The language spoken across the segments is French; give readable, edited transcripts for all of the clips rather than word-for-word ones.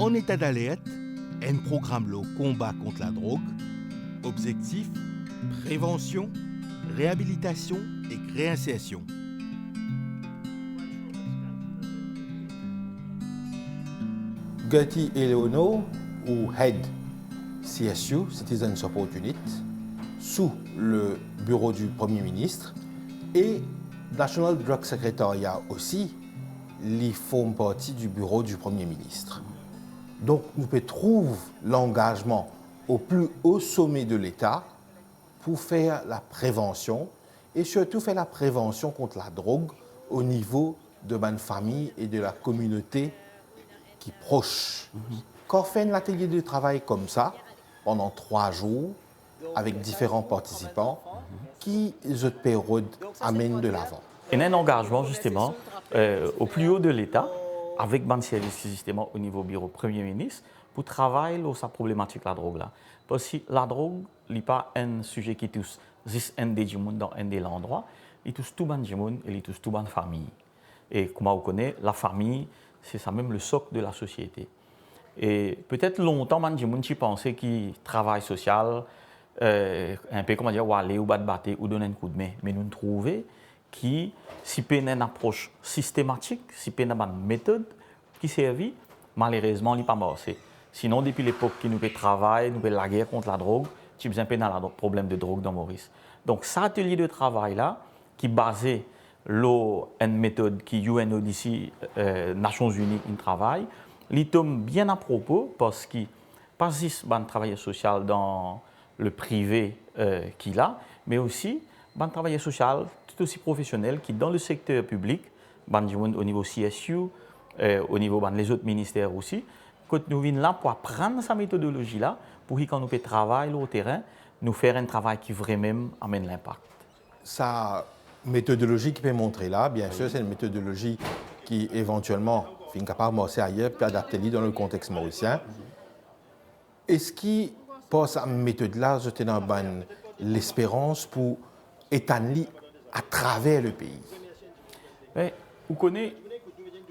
En état d'alerte, un programme le combat contre la drogue. Objectif, prévention, réhabilitation et réinsertion. Gertie Eleonore, ou Head CSU, Citizen Support Unit, sous le bureau du Premier ministre, et National Drug Secretariat aussi, ils font partie du bureau du Premier ministre. Donc, nous pouvons trouver l'engagement au plus haut sommet de l'État pour faire la prévention et surtout faire la prévention contre la drogue au niveau de ma famille et de la communauté qui est proche. Quand on fait un atelier de travail comme ça, pendant 3 jours, avec différents participants, qui, cette période, amène de l'avant. Il y a un engagement justement au plus haut de l'État, avec ban service justement au niveau bureau Premier ministre, pour travailler sur sa problématique de la drogue là. Parce que la drogue n'est pas un sujet qui touche juste un des gens dans un des endroits, il touche tout le monde et il touche toute la famille. Et comme on connaît, la famille, c'est ça même le socle de la société. Et peut-être longtemps, les gens pensaient que travail social, un peu comment dire, ou aller ou battre ou donner un coup de main. Mais nous trouvons que si on a une approche systématique, si on a une méthode qui servit, malheureusement, il n'est pas marché. Sinon, depuis l'époque que nous travaillons, nous faisons la guerre contre la drogue, tu as un problème de drogue dans Maurice. Donc, cet atelier de travail-là, qui est basé sur une méthode qui UNODC, Nations Unies, travaille, il tombe bien à propos parce qu'il pas juste un travail social dans le privé qu'il a, mais aussi un travail social tout aussi professionnel qui dans le secteur public, au niveau CSU, au niveau des autres ministères aussi, quand nous venons là pour apprendre cette méthodologie-là, pour que quand nous faisons travail au terrain, nous faire un travail qui vraiment amène l'impact. Sa méthodologie qui peut montrer là, bien sûr, c'est une méthodologie qui éventuellement est capable de marcher ailleurs, puis adapter dans le contexte mauricien. Est-ce qu'il passe à cette méthode-là, je dans l'espérance pour étaler à travers le pays? Mais, vous connaissez,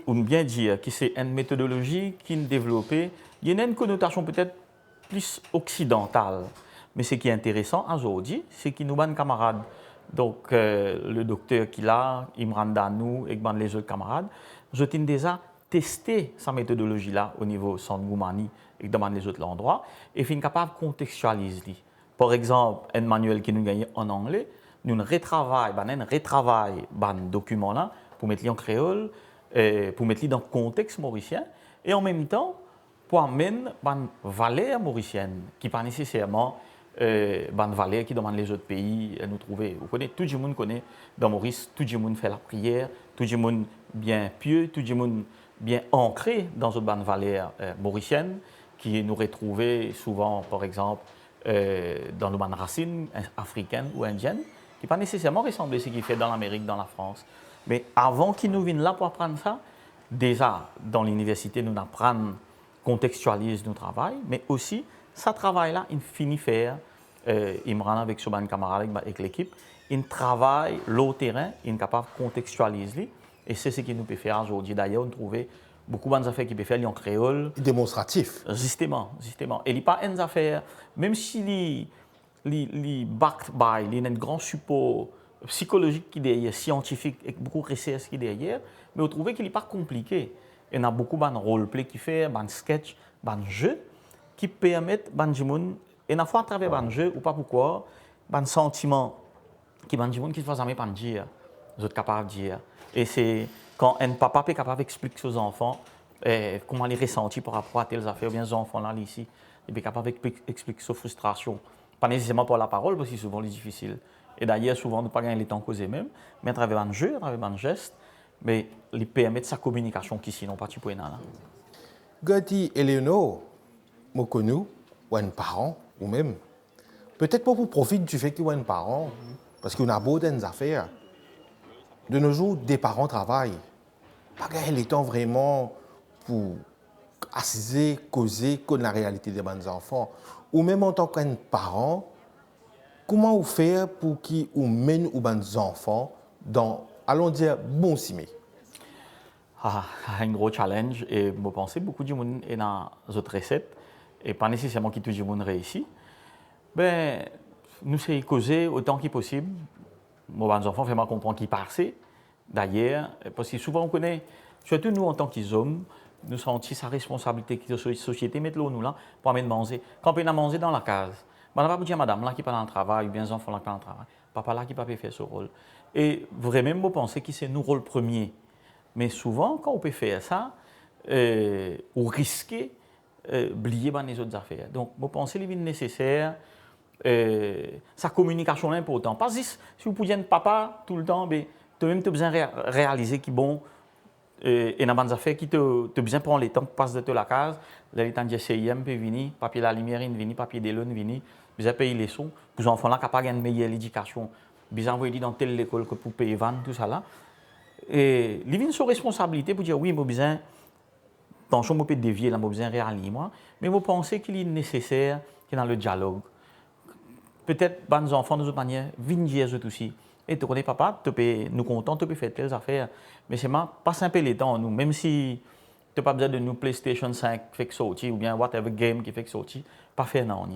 on bien dire que c'est une méthodologie qui est développée, il y a une connotation peut-être plus occidentale. Mais ce qui est intéressant aujourd'hui, c'est que nous avons des camarades, donc le docteur qui est là, Imran Danou et les autres camarades, je t'ai déjà testé cette méthodologie-là au niveau Centre Goumani et dans les autres endroits, et fin capable de contextualiser. Par exemple, un manuel qui nous gagne en anglais, nous retravaillons ce document-là pour mettre en créole, pour mettre dans le contexte mauricien, et en même temps, pour amener une valeur mauricienne, qui n'est pas nécessairement une valeur qui demande les autres pays à nous trouver. Vous connaissez, tout le monde connaît dans Maurice, tout le monde fait la prière, tout le monde bien pieux, tout le monde bien ancré dans une bonne valeur mauricienne, qui nous retrouvons souvent, par exemple, dans nos racines africaines ou indiennes, qui ne pas nécessairement ressembler à ce qu'il fait dans l'Amérique, dans la France. Mais avant qu'ils nous viennent là pour apprendre ça, déjà, dans l'université, nous apprenons, contextualise notre travail, mais aussi, ce travail-là, il finit faire, Imran avec son camarade, avec l'équipe, il travaille le terrain, il est capable de contextualiser, et c'est ce qu'il nous peut faire aujourd'hui. D'ailleurs, on trouve beaucoup d'affaires qu'il peut faire en créole. Démonstratif. Justement. Et il n'y a pas une affaire, même s'il est backed by, il y a un grand support psychologique qui est derrière, scientifique, et beaucoup de recherche qui est derrière, mais on trouve qu'il n'est pas compliqué. Il y a beaucoup de roleplay qui fait, de sketch, de jeux qui permettent de gens, et à fois à travers un jeu, ou pas pourquoi, un sentiment qui est gens qui ne font jamais pas dire, vous êtes capable de dire. Et c'est quand un papa est capable d'expliquer aux enfants comment ils ressentent par rapport à telles affaires, ou bien les enfants là, ici, il est capable d'expliquer sa frustration. Pas nécessairement par la parole, parce que c'est souvent difficile. Et d'ailleurs, souvent, nous ne pas gagner le temps causer même, mais à travers un jeu, à travers un geste, mais il permet sa communication qui sinon pas tu peux là. Gertie Eleonore, moi connu, ou un parent, ou même, peut-être pas pour profiter du fait qu'il y a un parent, parce qu'on a beau des affaires. De nos jours, des parents travaillent. Pas gagner le temps vraiment pour assiser, causer, connaître la réalité des bons enfants. Ou même en tant qu'un parent, comment vous faire pour qu'ils mènent aux bons enfants dans, allons dire, bon cimé? un gros challenge et je pense que beaucoup de monde est dans d'autres recettes et pas nécessairement que tout le monde réussit. Ben, nous c'est causer autant que possible. Moi, mes enfants font comprendre qu'ils passent. D'ailleurs, parce que souvent on connaît, surtout nous en tant qu'hommes, nous sentons sa responsabilité que la société met nous là pour amener manger. Quand on a manger dans la case, on n'a pas dire madame là qui parle dans le travail, ou bien les enfants là qui parlent dans le travail, papa là qui peut faire ce rôle. Et vraiment, vous pensez que c'est nous rôle premier. Mais souvent, quand on peut faire ça, on risque d'oublier les autres affaires. Donc, vous pensez qu'il est nécessaire, sa communication est importante. Pas juste si vous pouviez être papa tout le temps, mais tu as même besoin de réaliser qu'il bon. Et dans des affaires qui te besoin prendre le temps pour passer de la case, là il temps de CIM peut venir, papier la lumière vient, papier des loans vient, besoin payer les sons, pour les enfants là capable une meilleure éducation, besoin envoyer dans telle école que pour payer van tout ça là. Et ils viennent sur responsabilité pour dire oui, moi besoin attention, moi peut dévier là, moi besoin réaligner moi, mais moi penser qu'il est nécessaire que dans le dialogue. Peut-être les enfants de toute manière viennent dire eux aussi. Et tu connais papa, tu peux nous content, tu peux faire telles affaires. Mais c'est pas simple les temps, nous. Même si tu n'as pas besoin de nous PlayStation 5 qui fait que sortir, ou bien whatever game qui fait que sortir, pas faire non.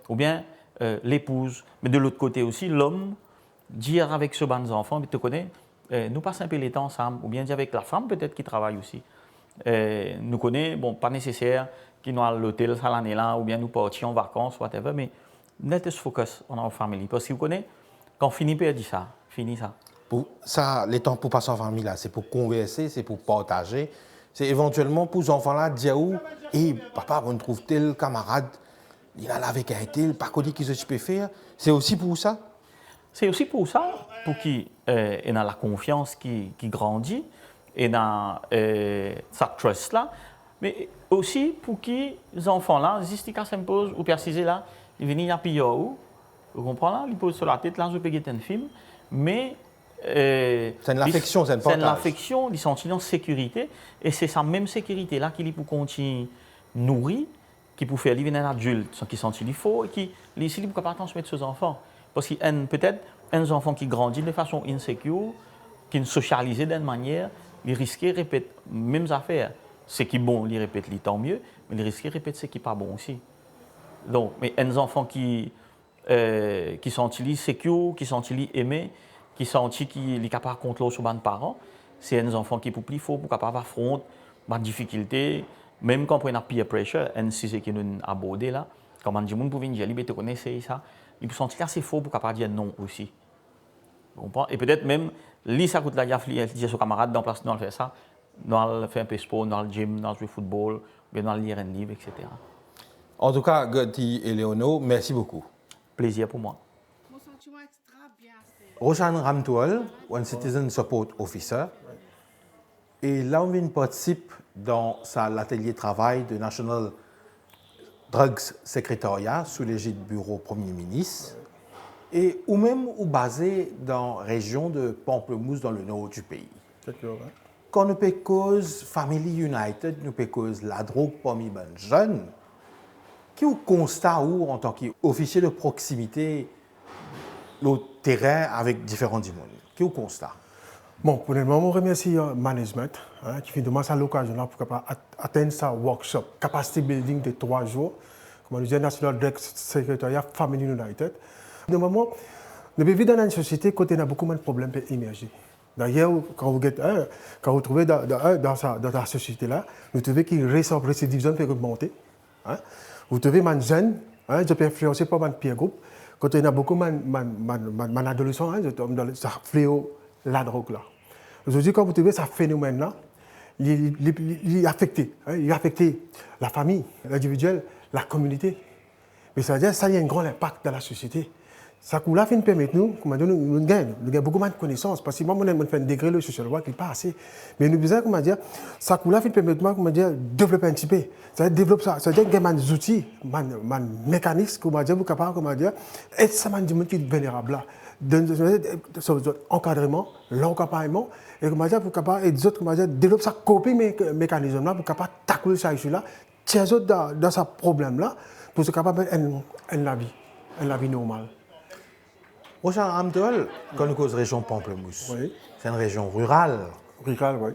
Ou bien l'épouse. Mais de l'autre côté aussi, l'homme, dire avec ce bande enfants, tu connais, nous pas simple les temps ensemble. Ou bien dire avec la femme peut-être qui travaille aussi. Nous connais, bon, pas nécessaire qu'ils nous à l'hôtel ça l'année là, ou bien nous partions en vacances, whatever, mais let us focus on our family. Parce que vous connaissez, quand on finit par dire ça, fini ça. Pour ça, les temps pour passer en famille, là, c'est pour converser, c'est pour partager. C'est éventuellement pour les enfants-là dire où, hey, papa, on trouve tel camarade, il a avec un tel, par contre, qu'est-ce que tu peux faire. C'est aussi pour ça? C'est aussi pour ça, pour qu'il ait la confiance qui grandit, et dans sa trust là, mais aussi pour que les enfants-là, Zistika s'impose ou préciser là, ils viennent à Pio, vous comprenez là, ils posent sur la tête, là, je peux guetter un film, mais c'est une affection, c'est un partage. C'est une affection, ils sont en sécurité, et c'est sa même sécurité là qu'il peut continuer nourrir, qui peut faire vivre un adulte, qui sentit il faut, et qui ici il peut pas transmettre ses enfants, parce que peut-être un enfant qui grandit de façon insécure, qui ne socialise d'une manière, il risque de répéter les mêmes affaires. Ce qui est bon, il répète tant mieux, mais il risque de répéter ce qui n'est pas bon aussi. Donc, mais un enfant qui sont sécure, qui sont aimés, qui sont qui est capable de contrôler sur les parents, c'est un enfant qui est plus fort pour capable affronter les difficultés, même quand on a peer pressure, un sujet qui nous a abordé là, quand on dit que vous dire, tu connais ça, il peut sentir assez fort pour capable dire non aussi. Et peut-être même, ça coûte la gaffe, il dit à son camarade dans place, non, faire ça, non, faire un peu de sport, dans le gym, dans le football, dans lire un livre, etc. En tout cas, Gotti et Léono, merci beaucoup. Plaisir pour moi. Roshan Ramtoual, un Citizen Support Officer, et là on participe dans l'atelier de travail de National Drugs Secretariat sous l'égide du bureau Premier ministre, et ou même basé dans la région de Pamplemousse dans le nord du pays. Quand nous peut cause Family United, nous peut cause la drogue parmi les jeunes, qui est constat où en tant qu'officier de proximité le terrain avec différents démons. Qui est constat? Bon, pour le moment, je remercie le management qui fait demander l'occasion pour atteindre ce workshop capacity building de 3 jours, comme le National Drug Secretariat Family United. De moment, nous vivons dans une société où il y a beaucoup de problèmes pour émerger. D'ailleurs, quand vous trouvez dans la société-là, vous trouvez que les récidivisme peut augmenter. Vous trouvez que les jeunes, je peux influencer par mon peer group. Quand il y a beaucoup de adolescents, ça fléau la drogue là. Aujourd'hui, quand vous trouvez ce phénomène-là, il affecte la famille, l'individuel, la communauté. Mais ça veut dire que ça a un grand impact dans la société. Ça permet nous, nous gagnons beaucoup de connaissances. Parce que moi, je fais un degré le social work qui n'est pas assez. Mais nous disons, ça permet nous de développer un petit peu. Ça développe ça. Ça veut dire qu'il y a des outils, des mécanismes, pour capable, et ça m'a dit qui est vulnérable là. Encadrement, l'accompagnement, et pour capable, et des autres, développer ça, copier mécanisme là, pour capable tackler ça issue-là, tiens dans ce problème-là, pour se capable la vie normale. Roshan Ramtoual, quand nous cause région Pamplemousse, oui. C'est une région rurale. Rurale, oui.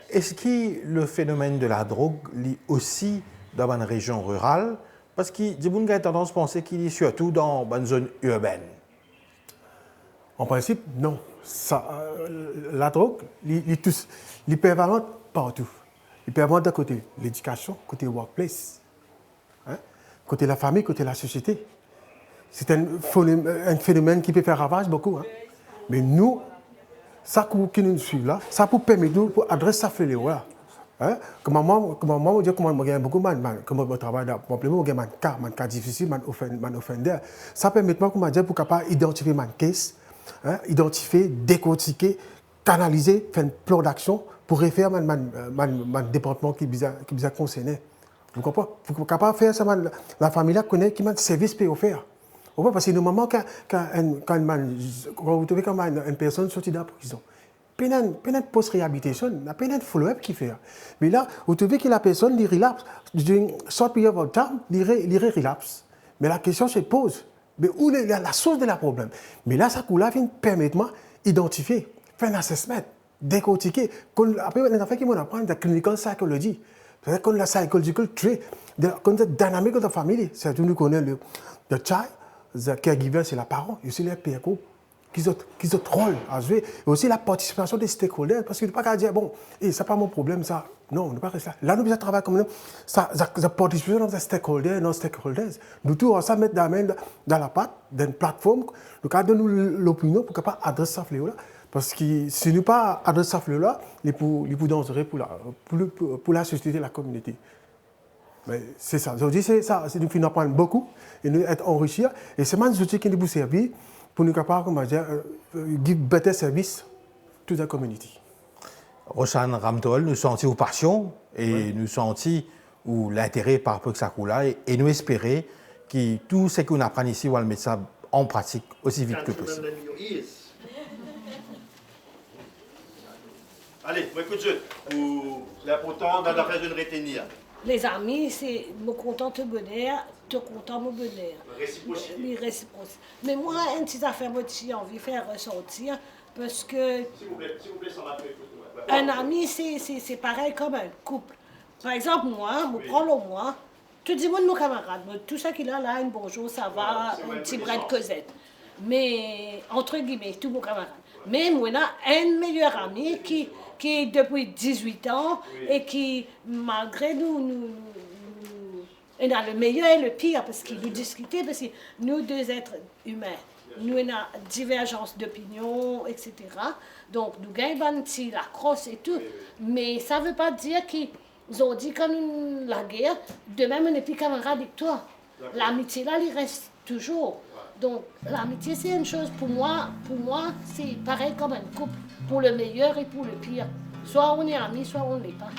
est-ce que le phénomène de la drogue lie aussi dans une région rurale? Parce que des gens ont tendance à penser qu'il est surtout dans une zone urbaine. En principe, non. La drogue, elle est prévalente partout. Elle est prévalente d'un côté l'éducation, côté workplace, hein? Côté la famille, côté la société. C'est un phénomène qui peut faire ravage beaucoup. Hein? Mais nous, ça qui nous suit là, ça peut permettre de adresser ça fléau-là. Hein? Comment moi, je dis comment je gagne beaucoup de comment je travaille dans mon cas difficile, mon offender. Ça permet moi comment dire pour capable identifier mon case, hein? Identifier, décortiquer, canaliser, faire un plan d'action pour refaire mon département qui est concerné. Vous comprenez? Pour capable faire ça, la famille là connaît qui m'a service peut offrir. Parce que normalement, quand vous trouvez une personne sortie de la prison, il y a une post-réhabilitation, il y a un follow-up qui fait. Mais là, vous trouvez que la personne relapse, durant short period of time, il relapse. Mais la question se pose, mais où est la source de la problème? Mais là, ça vient permettre d'identifier, faire un assessment, décortiquer. Après, on a fait qu'on apprend de la clinical psychology. C'est-à-dire qu'on a la psychological trait, qu'on a la dynamique de la famille. C'est-à-dire qu'on connaît le child. Le caregiver, c'est la parent, et aussi les peer group qui ont rôle à jouer. Et aussi la participation des stakeholders, parce qu'il ne faut pas dire, bon, ce n'est pas mon problème, ça. Non, on ne peut pas rester là. Là, nous devons travailler comme nous. La participation des stakeholders, non-stakeholders. Nous tous, on va mettre la main dans la patte, dans une plateforme, nous avons l'opinion pour capable adresser ça fléau-là. Parce que si nous ne pas adresser ça fléau-là, il est dangereux pour la société et la communauté. Mais c'est ça. Aujourd'hui, c'est ça. Nous finissons apprendre beaucoup et nous être enrichis. Et c'est des outils qui nous servent pour nous capables, comment dire, give better service to the community. Roxane Ramtol, nous sentons vos passions et nous sentons l'intérêt par rapport à ça et nous espérons que tout ce qu'on apprend ici, on va le mettre ça en pratique aussi vite que possible. Allez, écoute, l'important dans l'affaire de retenir. Les amis, c'est me content de bonheur, te content mon bonheur. Réciprocité. Réciprocité. Mais moi, une petite affaire, moi, j'ai envie de faire ressortir parce que S'il vous plaît, sans la paix. un ami, c'est pareil comme un couple. Par exemple, moi, je prends le moi, tout dis-moi de nos camarades, tout ça qu'il a là, un bonjour, ça va, un petit brin de Cosette. Mais, entre guillemets, tous mes camarades. Mais moi, j'ai un meilleur ami qui est depuis 18 ans et qui, malgré nous, on a le meilleur et le pire parce qu'il nous discutait, parce que nous deux êtres humains, nous avons divergence d'opinion, etc. Donc nous gagnons la crosse et tout, mais ça ne veut pas dire qu'ils ont dit comme la guerre, de même on n'est plus camarades avec toi. L'amitié là, il reste toujours. Donc l'amitié c'est une chose, pour moi c'est pareil comme un couple, pour le meilleur et pour le pire. Soit on est amis, soit on ne l'est pas.